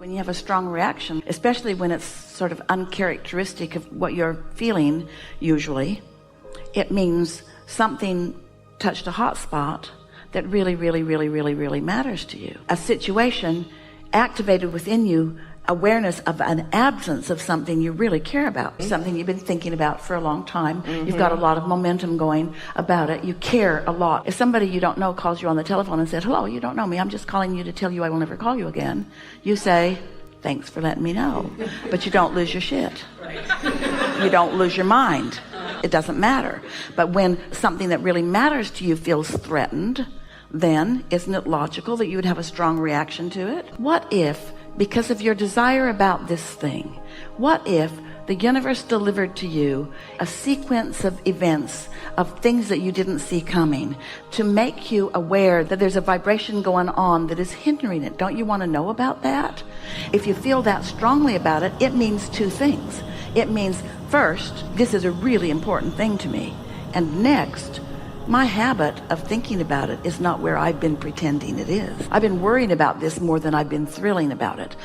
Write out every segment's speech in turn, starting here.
When you have a strong reaction, especially when it's sort of uncharacteristic of what you're feeling, usually, it means something touched a hot spot that really, really, really, really, really matters to you. A situation activated within you awareness of an absence of something you really care about, something you've been thinking about for a long time. You've got a lot of momentum going about it. You care a lot. If somebody you don't know calls you on the telephone and said, hello, you don't know me, I'm just calling you to tell you I will never call you again, you say, thanks for letting me know. But you don't lose your shit. You don't lose your mind. It doesn't matter. But when something that really matters to you feels threatened, then isn't it logical that you would have a strong reaction to it? What if, because of your desire about this thing, what if the universe delivered to you a sequence of events, of things that you didn't see coming, to make you aware that there's a vibration going on that is hindering it? Don't you want to know about that? If you feel that strongly about it, it means two things. It means, first, this is a really important thing to me. And next, my habit of thinking about it is not where I've been pretending it is. I've been worrying about this more than I've been thrilling about it.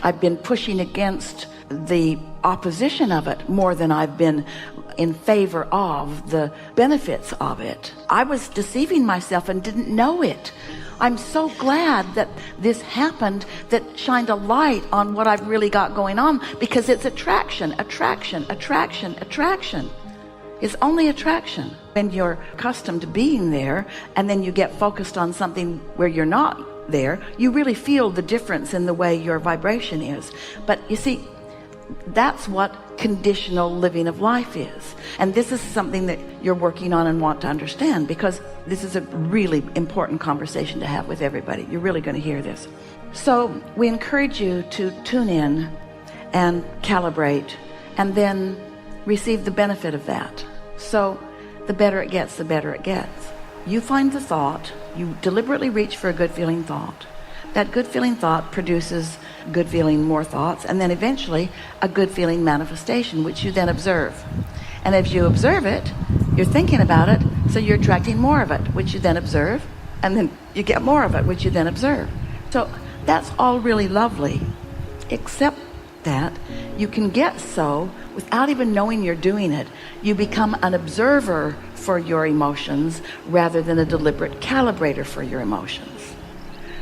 I've been pushing against the opposition of it more than I've been in favor of the benefits of it. I was deceiving myself and didn't know it. I'm so glad that this happened, that shined a light on what I've really got going on, because it's attraction, attraction, attraction, attraction. It's only attraction. When you're accustomed to being there and then you get focused on something where you're not there, you really feel the difference in the way your vibration is. But you see, that's what conditional living of life is. And this is something that you're working on and want to understand, because this is a really important conversation to have with everybody. You're really going to hear this. So we encourage you to tune in and calibrate and then receive the benefit of that. So the better it gets, the better it gets. You find the thought, you deliberately reach for a good feeling thought. That good feeling thought produces good feeling more thoughts, and then eventually a good feeling manifestation, which you then observe. And as you observe it, you're thinking about it, so you're attracting more of it, which you then observe, and then you get more of it, which you then observe. So that's all really lovely, except that you can get so without even knowing you're doing it. You become an observer for your emotions rather than a deliberate calibrator for your emotions.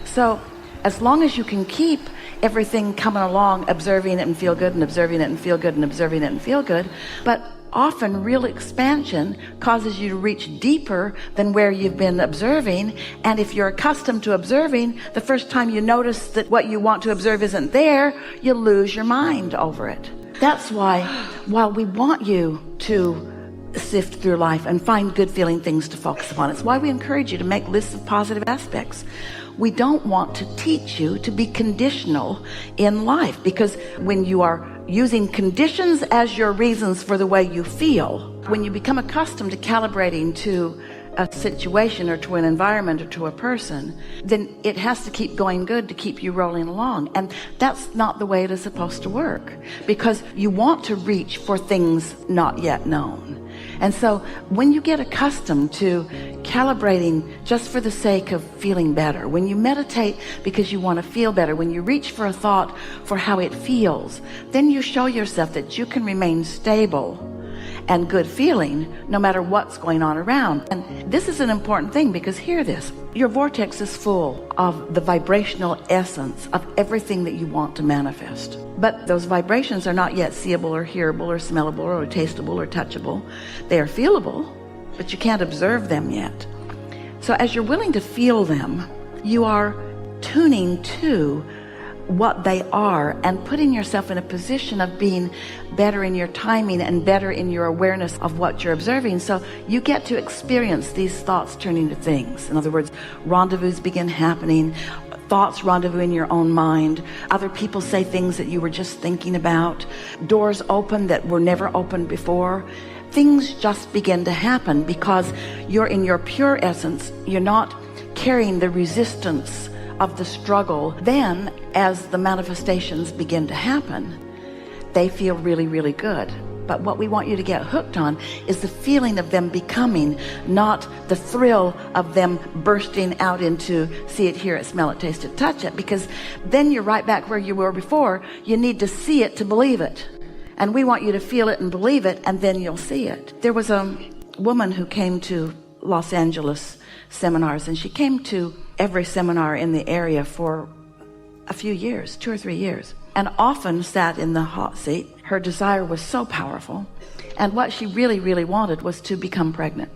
So as long as you can keep everything coming along, observing it and feel good, and observing it and feel good, and observing it and feel good, but often real expansion causes you to reach deeper than where you've been observing. And if you're accustomed to observing, the first time you notice that what you want to observe isn't there, you lose your mind over it. That's why, while we want you to sift through life and find good feeling things to focus upon, it's why we encourage you to make lists of positive aspects. We don't want to teach you to be conditional in life, because when you are using conditions as your reasons for the way you feel, when you become accustomed to calibrating to a situation or to an environment or to a person, then it has to keep going good to keep you rolling along. And that's not the way it is supposed to work, because you want to reach for things not yet known. And so when you get accustomed to calibrating just for the sake of feeling better, when you meditate because you want to feel better, when you reach for a thought for how it feels, then you show yourself that you can remain stable and good feeling no matter what's going on around. And this is an important thing, because hear this, your vortex is full of the vibrational essence of everything that you want to manifest. But those vibrations are not yet seeable or hearable or smellable or tastable or touchable. They are feelable, but you can't observe them yet. So as you're willing to feel them, you are tuning to what they are and putting yourself in a position of being better in your timing and better in your awareness of what you're observing. So you get to experience these thoughts turning to things. In other words, rendezvous begin happening, thoughts rendezvous in your own mind, other people say things that you were just thinking about, doors open that were never opened before. Things just begin to happen because you're in your pure essence. You're not carrying the resistance of the struggle. Then as the manifestations begin to happen, they feel really, really good. But what we want you to get hooked on is the feeling of them becoming, not the thrill of them bursting out into see it, hear it, smell it, taste it, touch it, because then you're right back where you were before. You need to see it to believe it. And we want you to feel it and believe it, and then you'll see it. There was a woman who came to Los Angeles seminars, and she came to every seminar in the area for a few years, 2 or 3 years, and often sat in the hot seat. Her desire was so powerful, and what she really, really wanted was to become pregnant.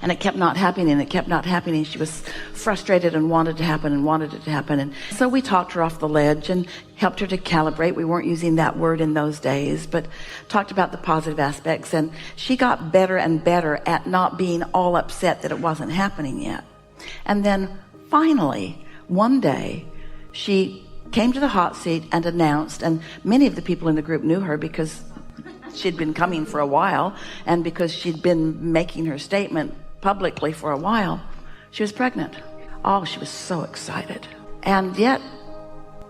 And it kept not happening, and it kept not happening. She was frustrated and wanted to happen and wanted it to happen. And so we talked her off the ledge and helped her to calibrate. We weren't using that word in those days, but talked about the positive aspects. And she got better and better at not being all upset that it wasn't happening yet. And then finally, one day, she came to the hot seat and announced, and many of the people in the group knew her because she'd been coming for a while, and because she'd been making her statement publicly for a while, she was pregnant. Oh, she was so excited. And yet,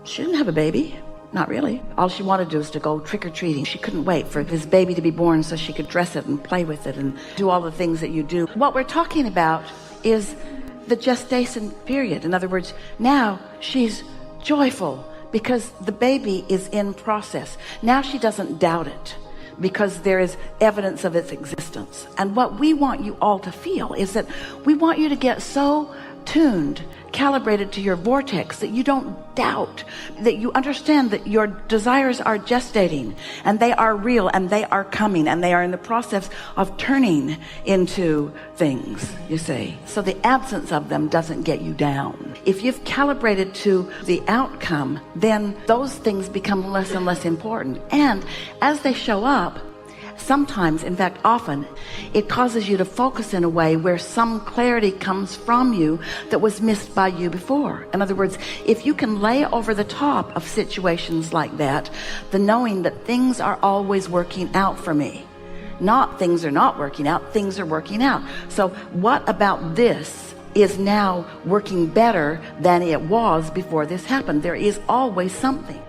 she didn't have a baby. Not really. All she wanted to do was to go trick-or-treating. She couldn't wait for this baby to be born so she could dress it and play with it and do all the things that you do. What we're talking about is the gestation period. In other words, now she's joyful because the baby is in process. Now she doesn't doubt it because there is evidence of its existence. And what we want you all to feel is that we want you to get so tuned, calibrated to your vortex that you don't doubt, that you understand that your desires are gestating and they are real and they are coming and they are in the process of turning into things, you see. So the absence of them doesn't get you down. If you've calibrated to the outcome, then those things become less and less important. And as they show up, sometimes, in fact often, it causes you to focus in a way where some clarity comes from you that was missed by you before. In other words, if you can lay over the top of situations like that, the knowing that things are always working out for me, not things are not working out, things are working out. So what about this is now working better than it was before this happened? There is always something.